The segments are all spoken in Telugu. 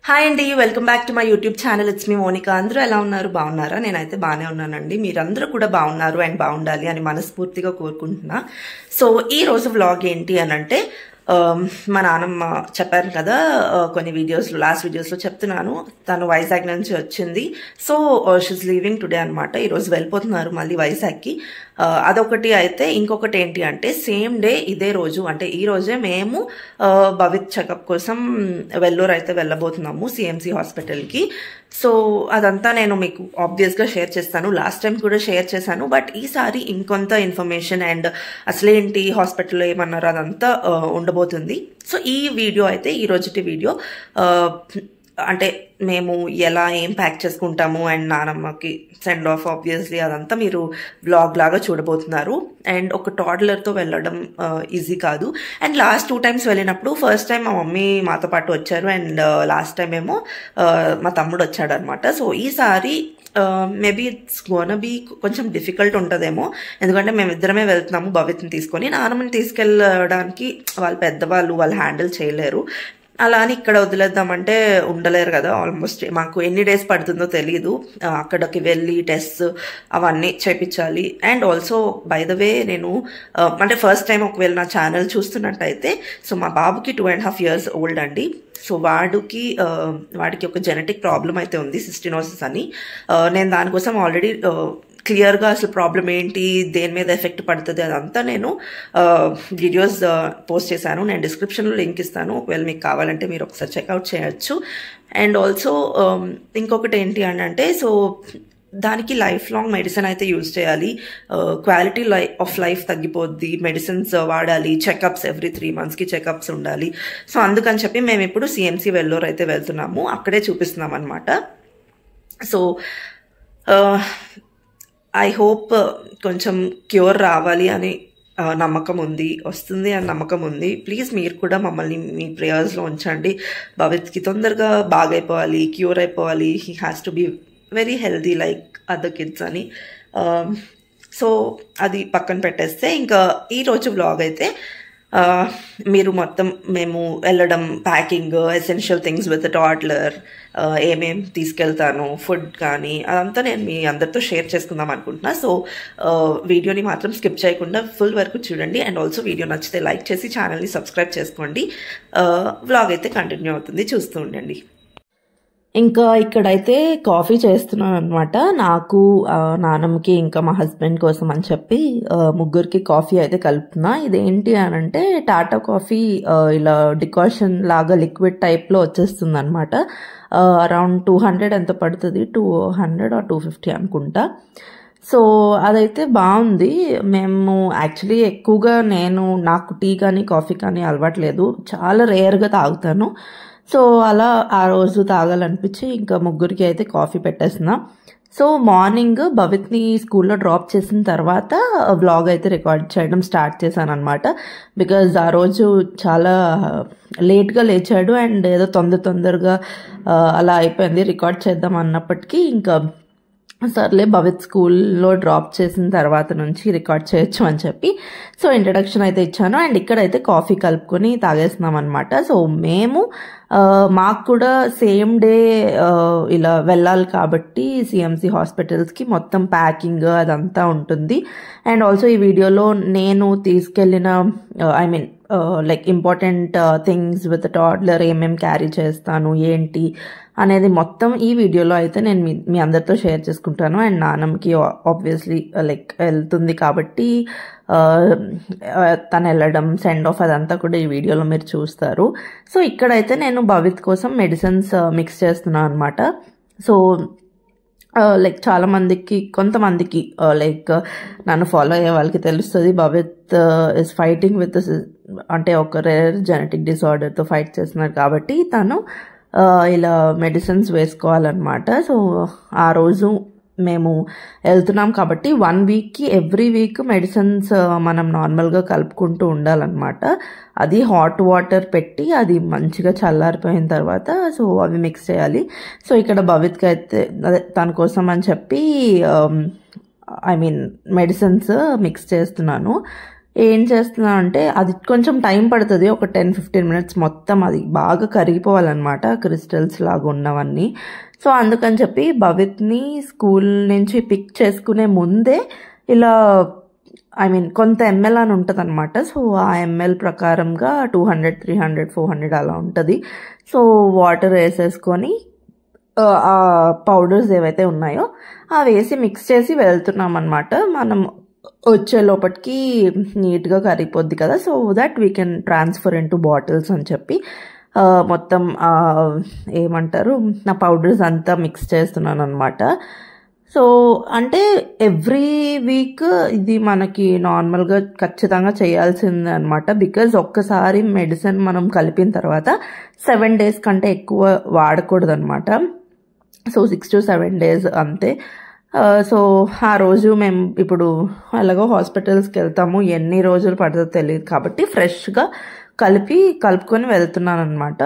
హాయ్ అండి, welcome back to my YouTube channel. It's me Monica. అందరూ ఎలా ఉన్నారు? బాగున్నారా? నేనైతే బాగానే ఉన్నానండి. మీరందరూ కూడా బాగున్నారు అండ్ బాగుండాలి అని మనస్ఫూర్తిగా కోరుకుంటున్నా. సో ఈ రోజు వ్లాగ్ ఏంటి అని అంటే, మా నాన్నమ్మ చెప్పారు కదా కొన్ని వీడియోస్లో, లాస్ట్ వీడియోస్లో చెప్తున్నాను, తను వైజాగ్ నుంచి వచ్చింది. సో షీస్ లీవింగ్ టుడే అనమాట. ఈరోజు వెళ్ళిపోతున్నారు మళ్ళీ వైజాగ్కి. అదొకటి. అయితే ఇంకొకటి ఏంటి అంటే, సేమ్ డే ఇదే రోజు అంటే ఈ రోజే మేము భవిత్ చెకప్ కోసం వెల్లూరు అయితే వెళ్ళబోతున్నాము, సిఎంసి హాస్పిటల్కి. సో అదంతా నేను మీకు ఆబ్వియస్గా షేర్ చేస్తాను. లాస్ట్ టైం కూడా షేర్ చేశాను, బట్ ఈసారి ఇంకొంత ఇన్ఫర్మేషన్ అండ్ అసలేంటి హాస్పిటల్లో ఏమన్నారు అదంతా ఉండబోతుంది. సో ఈ వీడియో అయితే, ఈ రోజుటి వీడియో అంటే మేము ఎలా ఏం ప్యాక్ చేసుకుంటాము అండ్ నానమ్మకి సెండ్ ఆఫ్ ఆబ్వియస్లీ అదంతా మీరు వ్లాగ్ లాగా చూడబోతున్నారు. అండ్ ఒక టాడ్లర్తో వెళ్ళడం ఈజీ కాదు. అండ్ లాస్ట్ 2 times వెళ్ళినప్పుడు, ఫస్ట్ టైం మా మమ్మీ మాతో పాటు వచ్చారు అండ్ లాస్ట్ టైం ఏమో మా తమ్ముడు వచ్చాడు అనమాట. సో ఈసారి మేబీ ఇట్స్ గోన్ బీ కొంచెం డిఫికల్ట్ ఉంటుందేమో, ఎందుకంటే మేమిద్దరమే వెళ్తున్నాము భవిత్ని తీసుకొని. నాన్నమ్మని తీసుకెళ్ళడానికి వాళ్ళు పెద్దవాళ్ళు, వాళ్ళు హ్యాండిల్ చేయలేరు. అలా అని ఇక్కడ వదిలేద్దామంటే ఉండలేరు కదా. ఆల్మోస్ట్ మాకు ఎన్ని డేస్ పడుతుందో తెలీదు. అక్కడికి వెళ్ళి టెస్ట్ అవన్నీ చేయించాలి. And also by the way, నేను అంటే ఫస్ట్ టైం ఒకవేళ నా ఛానల్ చూస్తున్నట్టయితే, సో మా బాబుకి 2.5 years ఓల్డ్ అండి. సో వాడికి ఒక జెనెటిక్ ప్రాబ్లం అయితే ఉంది, సిస్టినోసిస్ అని. నేను దానికోసం ఆల్రెడీ క్లియర్గా అసలు ప్రాబ్లం ఏంటి, దేని మీద ఎఫెక్ట్ పడుతుంది అదంతా నేను వీడియోస్ పోస్ట్ చేశాను. నేను డిస్క్రిప్షన్లో లింక్ ఇస్తాను, ఒకవేళ మీకు కావాలంటే మీరు ఒకసారి చెక్అవుట్ చేయొచ్చు. అండ్ ఆల్సో ఇంకొకటి ఏంటి అని అంటే, సో దానికి లైఫ్ లాంగ్ మెడిసిన్ అయితే యూజ్ చేయాలి. క్వాలిటీ ఆఫ్ లైఫ్ తగ్గిపోద్ది, మెడిసిన్స్ వాడాలి, చెకప్స్ ఎవ్రీ 3 monthsకి చెకప్స్ ఉండాలి. సో అందుకని చెప్పి మేము ఇప్పుడు సిఎంసి వెల్లూరు అయితే వెళ్తున్నాము, అక్కడే చూపిస్తున్నాం అనమాట. సో ఐ హోప్ కొంచెం క్యూర్ రావాలి అని నమ్మకం ఉంది, వస్తుంది అని నమ్మకం ఉంది. ప్లీజ్ మీరు కూడా మమ్మల్ని మీ ప్రేయర్స్లో ఉంచండి. భవిత్కి తొందరగా బాగైపోవాలి, క్యూర్ అయిపోవాలి. He has to be very healthy like other kids అని. సో అది పక్కన పెట్టేస్తే, ఇంకా ఈరోజు వ్లాగ్ అయితే మీరు మొత్తం మేము వెళ్ళడం, packing, essential things with toddler, ఏమేమి తీసుకెళ్తాను, ఫుడ్ కానీ అదంతా నేను మీ అందరితో షేర్ చేసుకుందాం అనుకుంటున్నా. సో వీడియోని మాత్రం స్కిప్ చేయకుండా ఫుల్ వరకు చూడండి. అండ్ ఆల్సో వీడియో నచ్చితే లైక్ చేసి ఛానల్ని సబ్స్క్రైబ్ చేసుకోండి. వ్లాగ్ అయితే కంటిన్యూ అవుతుంది, చూస్తూ ఉండండి. ఇంకా ఇక్కడైతే కాఫీ చేస్తున్నాను అనమాట. నాకు, నాన్నమ్మకి, ఇంకా మా హస్బెండ్ కోసం అని చెప్పి ముగ్గురికి కాఫీ అయితే కలుపుతున్నా. ఇదేంటి అని అంటే, టాటా కాఫీ ఇలా డికాషన్ లాగా లిక్విడ్ టైప్లో వచ్చేస్తుంది అనమాట. అరౌండ్ 200 ఎంత పడుతుంది, 200 or 250 అనుకుంటా. సో అదైతే బాగుంది. మేము యాక్చువల్లీ ఎక్కువగా నాకు టీ కానీ కాఫీ కానీ అలవాట్లేదు, చాలా రేర్గా తాగుతాను. సో అలా ఆ రోజు తాగాలనిపించి ఇంకా ముగ్గురికి అయితే కాఫీ పెట్టేస్తున్నా. సో మార్నింగ్ భవిత్ని స్కూల్లో డ్రాప్ చేసిన తర్వాత వ్లాగ్ అయితే రికార్డ్ చేయడం స్టార్ట్ చేశాను అనమాట. బికాజ్ ఆ రోజు చాలా లేట్గా లేచాడు అండ్ ఏదో తొందరగా అలా అయిపోయింది. రికార్డ్ చేద్దాం అన్నప్పటికీ ఇంకా సర్లే భవిత్ స్కూల్లో డ్రాప్ చేసిన తర్వాత నుంచి రికార్డ్ చేయొచ్చు అని చెప్పి సో ఇంట్రడక్షన్ అయితే ఇచ్చాను. అండ్ ఇక్కడైతే కాఫీ కలుపుకొని తాగేస్తున్నాం అనమాట. సో మాకు కూడా సేమ్ డే ఇలా వెళ్ళాలి కాబట్టి సిఎంసి హాస్పిటల్స్కి మొత్తం ప్యాకింగ్ అదంతా ఉంటుంది. అండ్ ఆల్సో ఈ వీడియోలో నేను తీసుకెళ్ళిన like important things with toddler ఏమేమి క్యారీ చేస్తాను ఏంటి అనేది మొత్తం ఈ వీడియోలో అయితే నేను మీ అందరితో షేర్ చేసుకుంటాను. అండ్ నాన్నమ్మకి ఆబ్వియస్లీ లైక్ వెళ్తుంది కాబట్టి తను వెళ్ళడం, సెండ్ ఆఫ్ అదంతా కూడా ఈ వీడియోలో మీరు చూస్తారు. సో ఇక్కడైతే నేను భవిత్ కోసం మెడిసిన్స్ మిక్స్ చేస్తున్నాను అనమాట. సో లైక్ కొంతమందికి లైక్ నన్ను ఫాలో అయ్యే వాళ్ళకి తెలుస్తుంది, భవిత్ ఇస్ ఫైటింగ్ విత్ అంటే ఒక రేర్ జెనెటిక్ డిసార్డర్తో ఫైట్ చేస్తున్నారు కాబట్టి తను ఇలా మెడిసిన్స్ వేసుకోవాలన్నమాట. సో ఆ రోజు మేము వెళ్తున్నాం కాబట్టి 1 weekకి ఎవ్రీ వీక్ మెడిసిన్స్ మనం నార్మల్గా కలుపుకుంటూ ఉండాలన్నమాట. అది హాట్ వాటర్ పెట్టి అది మంచిగా చల్లారిపోయిన తర్వాత సో అవి మిక్స్ చేయాలి. సో ఇక్కడ భవిత్కి అయితే తన కోసం అని చెప్పి మెడిసిన్స్ మిక్స్ చేస్తున్నాను. ఏం చేస్తున్నా అంటే అది కొంచెం టైం పడుతుంది, ఒక 10-15 మినిట్స్ మొత్తం అది బాగా కరిగిపోవాలన్నమాట క్రిస్టల్స్ లాగా ఉన్నవన్నీ. సో అందుకని చెప్పి భవిత్ని స్కూల్ నుంచి పిక్ చేసుకునే ముందే ఇలా కొంత ఎంఎల్ అని ఉంటుంది అనమాట. సో ఆ ఎంఎల్ ప్రకారంగా 200, 300, 400 అలా ఉంటుంది. సో వాటర్ వేసేసుకొని ఆ పౌడర్స్ ఏవైతే ఉన్నాయో అవి వేసి మిక్స్ చేసి వెళ్తున్నాం అనమాట. మనం వచ్చే లోపటికి నీట్గా కరిగిపోద్ది కదా, so that we can transfer in to bottles అని చెప్పి మొత్తం ఏమంటారు నా పౌడర్స్ అంతా మిక్స్ చేస్తున్నాను అనమాట. సో అంటే ఎవ్రీ వీక్ ఇది మనకి నార్మల్గా ఖచ్చితంగా చేయాల్సిందే అనమాట. బికాజ్ ఒక్కసారి మెడిసిన్ మనం కలిపిన తర్వాత 7 days కంటే ఎక్కువ వాడకూడదు అనమాట. సో 6 to 7 days అంతే. సో ఆ రోజు మేము ఇప్పుడు అలాగో హాస్పిటల్స్కి వెళ్తాము, ఎన్ని రోజులు పడుతుందో తెలియదు కాబట్టి ఫ్రెష్గా కలుపుకొని వెళ్తున్నాను అనమాట.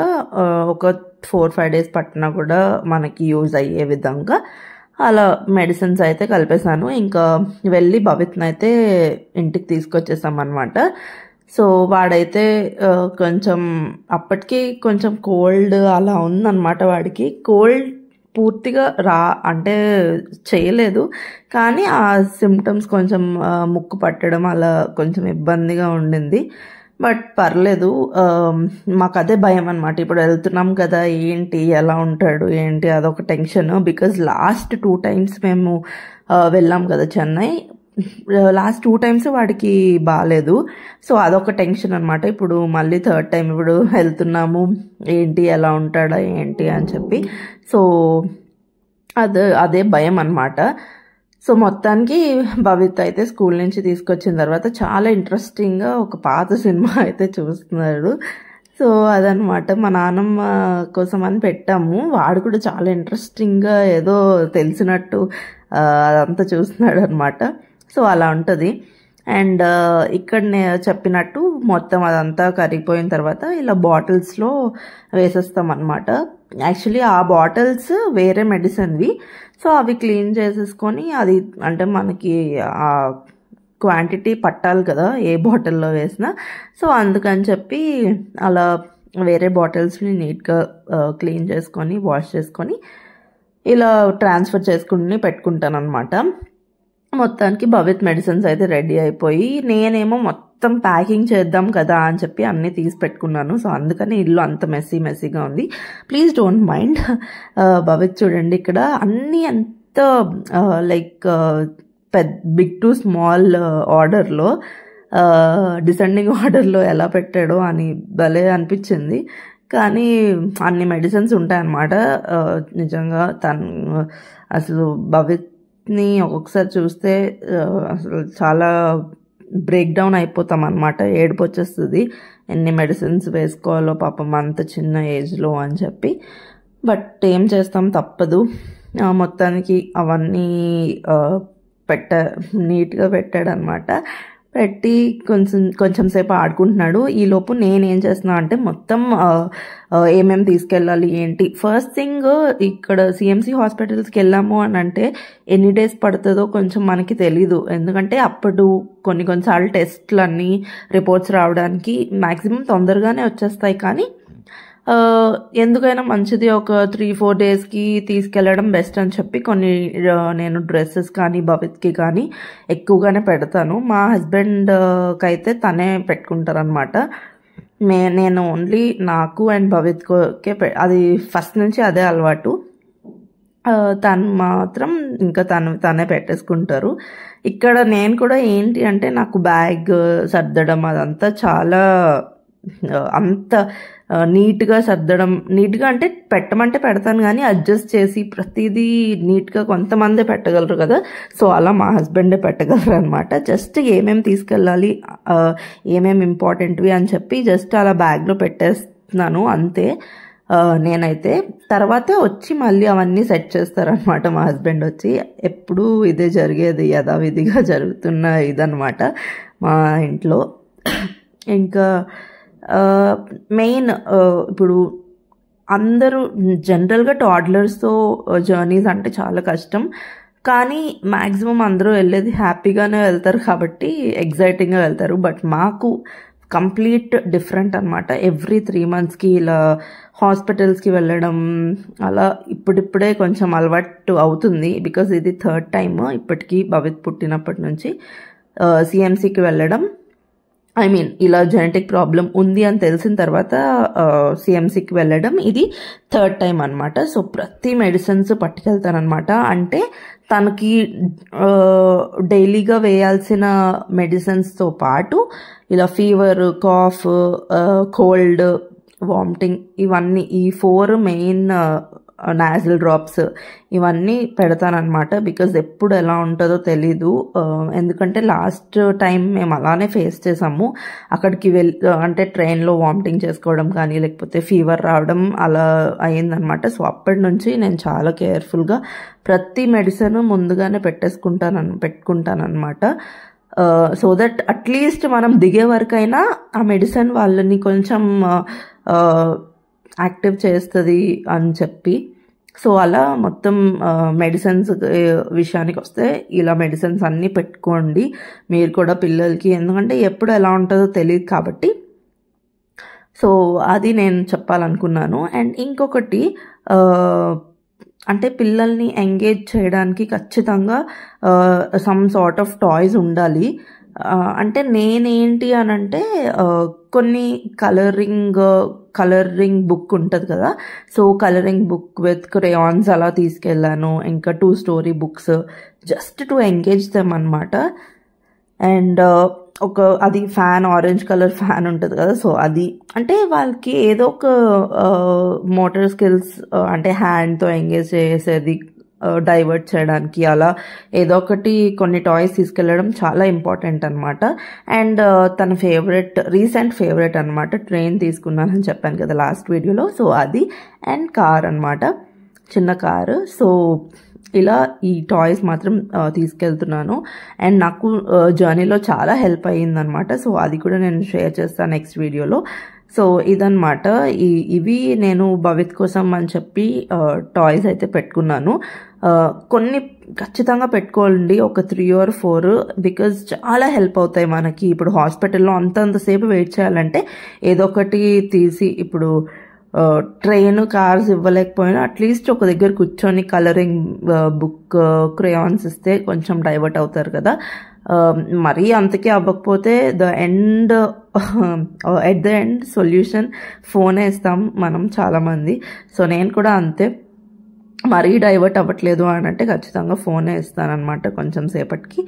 ఒక 4-5 days పట్టినా కూడా మనకి యూజ్ అయ్యే విధంగా అలా మెడిసిన్స్ అయితే కలిపేశాను. ఇంకా వెళ్ళి భవిత్ని అయితే ఇంటికి తీసుకొచ్చేసాం అనమాట. సో వాడైతే కొంచెం అప్పటికి కొంచెం కోల్డ్ అలా ఉందన్నమాట. వాడికి కోల్డ్ పూర్తిగా అంటే చేయలేదు, కానీ ఆ సిమ్టమ్స్ కొంచెం ముక్కు పట్టడం అలా కొంచెం ఇబ్బందిగా ఉండింది. బట్ పర్లేదు, మాకు అదే భయం అనమాట. ఇప్పుడు వెళ్తున్నాం కదా, ఏంటి ఎలా ఉంటాడు ఏంటి అదొక టెన్షన్. బికాజ్ లాస్ట్ 2 times మేము వెళ్ళాం కదా చెన్నై, లాస్ట్ 2 times వాడికి బాగాలేదు. సో అదొక టెన్షన్ అనమాట. ఇప్పుడు మళ్ళీ 3rd time ఇప్పుడు వెళ్తున్నాము, ఏంటి ఎలా ఉంటాడా ఏంటి అని చెప్పి. సో అదే భయం అనమాట. సో మొత్తానికి భవిత్ అయితే స్కూల్ నుంచి తీసుకొచ్చిన తర్వాత చాలా ఇంట్రెస్టింగ్గా ఒక పాత సినిమా అయితే చూస్తున్నాడు. సో అదనమాట, మా నాన్నమ్మ కోసం అని పెట్టాము. వాడు కూడా చాలా ఇంట్రెస్టింగ్గా ఏదో తెలిసినట్టు అదంతా చూస్తున్నాడు అనమాట. సో అలా ఉంటుంది. అండ్ ఇక్కడ నేను చెప్పినట్టు మొత్తం అదంతా కరిగిపోయిన తర్వాత ఇలా బాటిల్స్లో వేసేస్తాం అనమాట. యాక్చువల్లీ ఆ బాటిల్స్ వేరే మెడిసిన్వి. సో అవి క్లీన్ చేసేసుకొని అది అంటే మనకి ఆ క్వాంటిటీ పట్టాలి కదా ఏ బాటిల్లో వేసినా. సో అందుకని చెప్పి అలా వేరే బాటిల్స్ని నీట్గా క్లీన్ చేసుకొని వాష్ చేసుకొని ఇలా ట్రాన్స్ఫర్ చేసుకుని పెట్టుకుంటాను అనమాట. మొత్తానికి భవిత్ మెడిసిన్స్ అయితే రెడీ అయిపోయి, నేనేమో మొత్తం ప్యాకింగ్ చేద్దాం కదా అని చెప్పి అన్నీ తీసి పెట్టుకున్నాను. సో అందుకని ఇల్లు అంత మెస్సీగా ఉంది. Please don't mind. భవిత్ చూడండి ఇక్కడ అన్నీ అంత లైక్ బిగ్ టు స్మాల్ ఆర్డర్లో, డిసెండింగ్ ఆర్డర్లో ఎలా పెట్టాడో అని భలే అనిపించింది. కానీ అన్ని మెడిసిన్స్ ఉంటాయన్నమాట. నిజంగా అసలు భవిత్ని ఒక్కొక్కసారి చూస్తే అసలు చాలా బ్రేక్ డౌన్ అయిపోతాం అనమాట. ఏడుపు వచ్చేస్తుంది ఎన్ని మెడిసిన్స్ వేసుకోవాలో పాపం అంత చిన్న ఏజ్లో అని చెప్పి. బట్ ఏం చేస్తాం, తప్పదు. మొత్తానికి అవన్నీ నీట్గా పెట్టాడనమాట. పెట్టి కొంచెం సేపు ఆడుకుంటున్నాడు. ఈలోపు నేనేం చేస్తున్నా అంటే మొత్తం ఏమేమి తీసుకెళ్ళాలి ఏంటి. ఫస్ట్ థింగ్ ఇక్కడ సిఎంసి హాస్పిటల్స్కి వెళ్ళాము అని అంటే ఎన్ని డేస్ పడుతుందో కొంచెం మనకి తెలీదు. ఎందుకంటే అప్పుడు కొన్నిసార్లు టెస్ట్లన్నీ రిపోర్ట్స్ రావడానికి మ్యాక్సిమం తొందరగానే వచ్చేస్తాయి. కానీ ఎందుకైనా మంచిది ఒక 3-4 daysకి తీసుకెళ్ళడం బెస్ట్ అని చెప్పి నేను డ్రెస్సెస్ కానీ భవిత్కి కానీ ఎక్కువగానే పెడతాను. మా హస్బెండ్కి అయితే తనే పెట్టుకుంటారనమాట. నేను ఓన్లీ నాకు అండ్ భవిత్కే అది ఫస్ట్ నుంచి అదే అలవాటు. తను మాత్రం ఇంకా తనే పెట్టేసుకుంటారు. ఇక్కడ నేను కూడా ఏంటి అంటే నాకు బ్యాగ్ సర్దడం అదంతా చాలా అంత నీట్గా సర్దడం, నీట్గా అంటే పెట్టమంటే పెడతాను కానీ అడ్జస్ట్ చేసి ప్రతిదీ నీట్గా కొంతమందే పెట్టగలరు కదా. సో అలా మా హస్బెండే పెట్టగలరు అనమాట. జస్ట్ ఏమేమి తీసుకెళ్ళాలి, ఏమేమి ఇంపార్టెంట్వి అని చెప్పి జస్ట్ అలా బ్యాగ్లో పెట్టేస్తున్నాను అంతే. నేనైతే తర్వాత వచ్చి మళ్ళీ అవన్నీ సెట్ చేస్తారనమాట మా హస్బెండ్ వచ్చి. ఎప్పుడూ ఇదే జరిగేది, యథావిధిగా జరుగుతున్న ఇదనమాట మా ఇంట్లో. ఇంకా మెయిన్ ఇప్పుడు అందరూ జనరల్గా టాడ్లర్స్తో జర్నీస్ అంటే చాలా కష్టం. కానీ మ్యాక్సిమం అందరూ వెళ్ళేది హ్యాపీగానే వెళ్తారు కాబట్టి ఎగ్జైటింగ్గా వెళ్తారు. బట్ మాకు కంప్లీట్ డిఫరెంట్ అనమాట. ఎవ్రీ 3 monthsకి ఇలా హాస్పిటల్స్కి వెళ్ళడం అలా ఇప్పుడిప్పుడే కొంచెం అలవాటు అవుతుంది. బికాజ్ ఇది 3rd time ఇప్పటికీ భవిత్ పుట్టినప్పటి నుంచి సిఎంసికి వెళ్ళడం. ఐ మీన్ ఇలా జెనెటిక్ ప్రాబ్లం ఉంది అని తెలిసిన తర్వాత సిఎంసికి వెళ్ళడం ఇది 3rd time అనమాట. సో ప్రతి మెడిసిన్స్ పట్టుకెళ్తానమాట. అంటే తనకి డైలీగా వేయాల్సిన మెడిసిన్స్తో పాటు ఇలా ఫీవర్, కాఫ్, కోల్డ్, వామిటింగ్ ఇవన్నీ ఈ 4 మెయిన్ నాజల్ డ్రాప్స్ ఇవన్నీ పెడతానమాట. బికాజ్ ఎప్పుడు ఎలా ఉంటుందో తెలీదు. ఎందుకంటే లాస్ట్ టైం మేము అలానే ఫేస్ చేసాము. అక్కడికి అంటే ట్రైన్లో వామిటింగ్ చేసుకోవడం కానీ లేకపోతే ఫీవర్ రావడం అలా అయ్యిందనమాట. సో అప్పటి నుంచి నేను చాలా కేర్ఫుల్గా ప్రతి మెడిసిన్ ముందుగానే పెట్టుకుంటానమాట. సో దట్ అట్లీస్ట్ మనం దిగే వరకైనా ఆ మెడిసిన్ వాళ్ళని కొంచెం యాక్టివ్ చేస్తుంది అని చెప్పి. సో అలా మొత్తం మెడిసిన్స్ విషయానికి వస్తే ఇలా మెడిసిన్స్ అన్నీ పెట్టుకోండి మీరు కూడా పిల్లలకి. ఎందుకంటే ఎప్పుడు ఎలా ఉంటుందో తెలియదు కాబట్టి. సో అది నేను చెప్పాలనుకున్నాను. అండ్ ఇంకొకటి అంటే పిల్లల్ని ఎంగేజ్ చేయడానికి ఖచ్చితంగా సమ్ సార్ట్ ఆఫ్ టాయ్స్ ఉండాలి. అంటే నేనేంటి అని అంటే కొన్ని కలరింగ్ బుక్ ఉంటుంది కదా. So colouring book with crayons అలా తీసుకెళ్ళాను. ఇంకా 2 story books just to engage them అనమాట. అండ్ అది ఫ్యాన్, ఆరెంజ్ కలర్ ఫ్యాన్ ఉంటుంది కదా. సో అది అంటే వాళ్ళకి ఏదో ఒక మోటార్ స్కిల్స్ అంటే హ్యాండ్తో ఎంగేజ్ చేసేది డైవర్ట్ చేయడానికి అలా ఏదో ఒకటి కొన్ని టాయ్స్ తీసుకెళ్ళడం చాలా ఇంపార్టెంట్ అనమాట. అండ్ తన రీసెంట్ ఫేవరెట్ అనమాట ట్రైన్ తీసుకున్నానని చెప్పాను కదా లాస్ట్ వీడియోలో. సో అది అండ్ కార్ అనమాట, చిన్న కారు. సో ఇలా ఈ టాయ్స్ మాత్రం తీసుకెళ్తున్నాను. అండ్ నాకు జర్నీలో చాలా హెల్ప్ అయ్యిందనమాట. సో అది కూడా నేను షేర్ చేస్తాను నెక్స్ట్ వీడియోలో. సో ఇదన్నమాట. ఇవి నేను భవిత్ కోసం అని చెప్పి టాయ్స్ అయితే పెట్టుకున్నాను. కొన్ని ఖచ్చితంగా పెట్టుకోండి, ఒక 3 or 4, బికాజ్ చాలా హెల్ప్ అవుతాయి మనకి. ఇప్పుడు హాస్పిటల్లో అంతసేపు వెయిట్ చేయాలంటే ఏదో ఒకటి తీసి, ఇప్పుడు ట్రైన్, కార్స్ ఇవ్వలేకపోయినా అట్లీస్ట్ ఒక దగ్గర కూర్చొని కలరింగ్ బుక్, క్రేయాన్స్ ఇస్తే కొంచెం డైవర్ట్ అవుతారు కదా. మరీ అంతకే అవ్వకపోతే ఎట్ ద ఎండ్ సొల్యూషన్ ఫోనే ఇస్తాం మనం చాలామంది. సో నేను కూడా అంతే, మరీ డైవర్ట్ అవ్వట్లేదు అని అంటే ఖచ్చితంగా ఫోనే ఇస్తానమాట కొంచెం సేపటికి.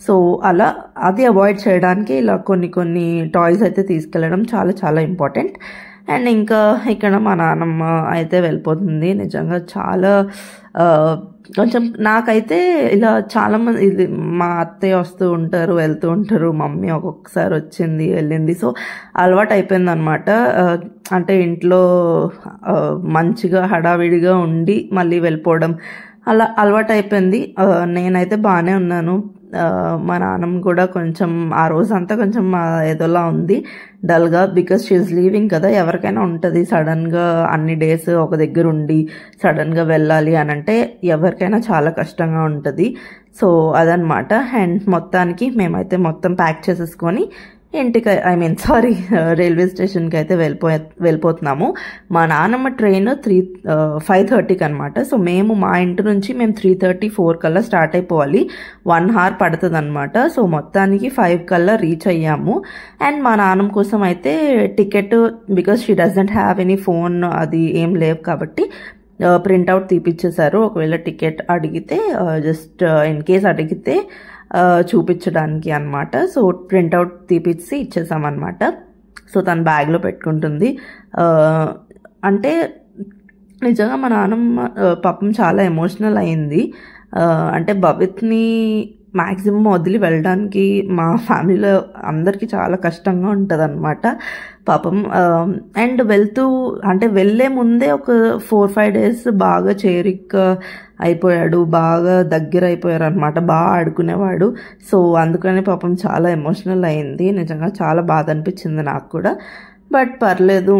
సో అలా అది అవాయిడ్ చేయడానికి ఇలా కొన్ని టాయ్స్ అయితే తీసుకెళ్ళడం చాలా చాలా ఇంపార్టెంట్. అండ్ ఇంకా ఇక్కడ మా నాన్నమ్మ అయితే వెళ్ళిపోతుంది. నిజంగా చాలా కొంచెం నాకైతే ఇలా చాలామంది, ఇది మా అత్తయ్య వస్తూ ఉంటారు, వెళ్తూ ఉంటారు, మమ్మీ ఒక్కొక్కసారి వచ్చింది వెళ్ళింది. సో అలవాటు అయిపోయింది అనమాట. అంటే ఇంట్లో మంచిగా హడావిడిగా ఉండి మళ్ళీ వెళ్ళిపోవడం అలా అలవాటు అయిపోయింది. నేనైతే బాగానే ఉన్నాను. మా నాన్నమ్మ కూడా కొంచెం ఆ రోజంతా కొంచెం ఏదోలా ఉంది, డల్గా. బికాజ్ షీఈస్ లీవింగ్ కదా, ఎవరికైనా ఉంటుంది సడన్గా అన్ని డేస్ ఒక దగ్గర ఉండి సడన్గా వెళ్ళాలి అని అంటే ఎవరికైనా చాలా కష్టంగా ఉంటుంది. సో అదనమాట. అండ్ మొత్తానికి మేమైతే మొత్తం ప్యాక్ చేసేసుకొని ఇంటికి, రైల్వే స్టేషన్కి అయితే వెళ్ళిపోతున్నాము. మా నాన్నమ్మ ట్రైన్ 5:30కి అనమాట. సో మా ఇంటి నుంచి మేము 3:30-4 కల్లా స్టార్ట్ అయిపోవాలి. 1 hour పడుతుంది అనమాట. సో మొత్తానికి 5 కల్లా రీచ్ అయ్యాము. అండ్ మా నాన్నమ్మ కోసం అయితే ticket, because she doesn't have any phone, అది ఏం లేవు కాబట్టి ప్రింట్అవుట్ తీపిచ్చేశారు. ఒకవేళ టికెట్ అడిగితే జస్ట్ ఇన్ కేస్ అడిగితే చూపించడానికి అనమాట. సో ప్రింట్అవుట్ తీపిచ్చి ఇచ్చేసామన్నమాట. సో తన బ్యాగ్లో పెట్టుకుంటుంది. అంటే నిజంగా మా నాన్నమ్మ పాపం చాలా ఎమోషనల్ అయింది. అంటే భవిత్ని మ్యాక్సిమం వదిలి వెళ్ళడానికి మా ఫ్యామిలీలో అందరికీ చాలా కష్టంగా ఉంటుంది అనమాట పాపం. అండ్ వెళ్ళే ముందే ఒక 4-5 days బాగా చేరిక అయిపోయాడు, బాగా దగ్గర అయిపోయారు అనమాట, బాగా ఆడుకునేవాడు. సో అందుకని పాపం చాలా ఎమోషనల్ అయింది. నిజంగా చాలా బాధ అనిపించింది నాకు కూడా. బట్ పర్లేదు,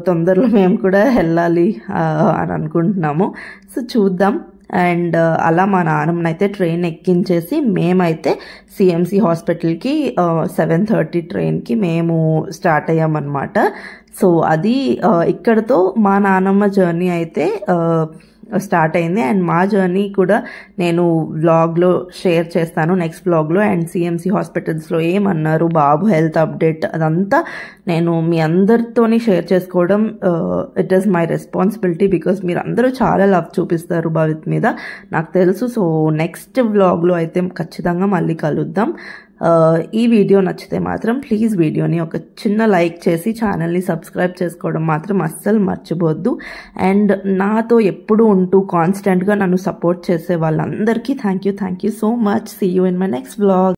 తొందరలో మేము కూడా వెళ్ళాలి అని అనుకుంటున్నాము. సో చూద్దాం. అండ్ అలా మా నాన్నమ్మనైతే ట్రైన్ ఎక్కించేసి మేమైతే సిఎంసి హాస్పిటల్కి 7:30 ట్రైన్కి మేము స్టార్ట్ అయ్యామన్నమాట. సో అది ఇక్కడతో మా నాన్నమ్మ జర్నీ అయితే స్టార్ట్ అయింది. అండ్ మా జర్నీ కూడా నేను వ్లాగ్లో షేర్ చేస్తాను నెక్స్ట్ వ్లాగ్లో. అండ్ సిఎంసి హాస్పిటల్స్లో ఏమన్నారు, బాబు హెల్త్ అప్డేట్, అదంతా నేను మీ అందరితోని షేర్ చేసుకోవడం it is my responsibility. Because మీరు అందరూ చాలా లవ్ చూపిస్తారు భవిత్ మీద, నాకు తెలుసు. సో నెక్స్ట్ వ్లాగ్లో అయితే ఖచ్చితంగా మళ్ళీ కలుద్దాం. ఈ వీడియో నచ్చితే మాత్రం ప్లీజ్ వీడియోని ఒక చిన్న లైక్ చేసి ఛానల్ని సబ్స్క్రైబ్ చేసుకోవడం మాత్రం అస్సలు మర్చిపోవద్దు. అండ్ నాతో ఎప్పుడు ఉంటూ కాన్స్టెంట్గా నన్ను సపోర్ట్ చేసే వాళ్ళందరికీ thank you so much. See you in my next vlog.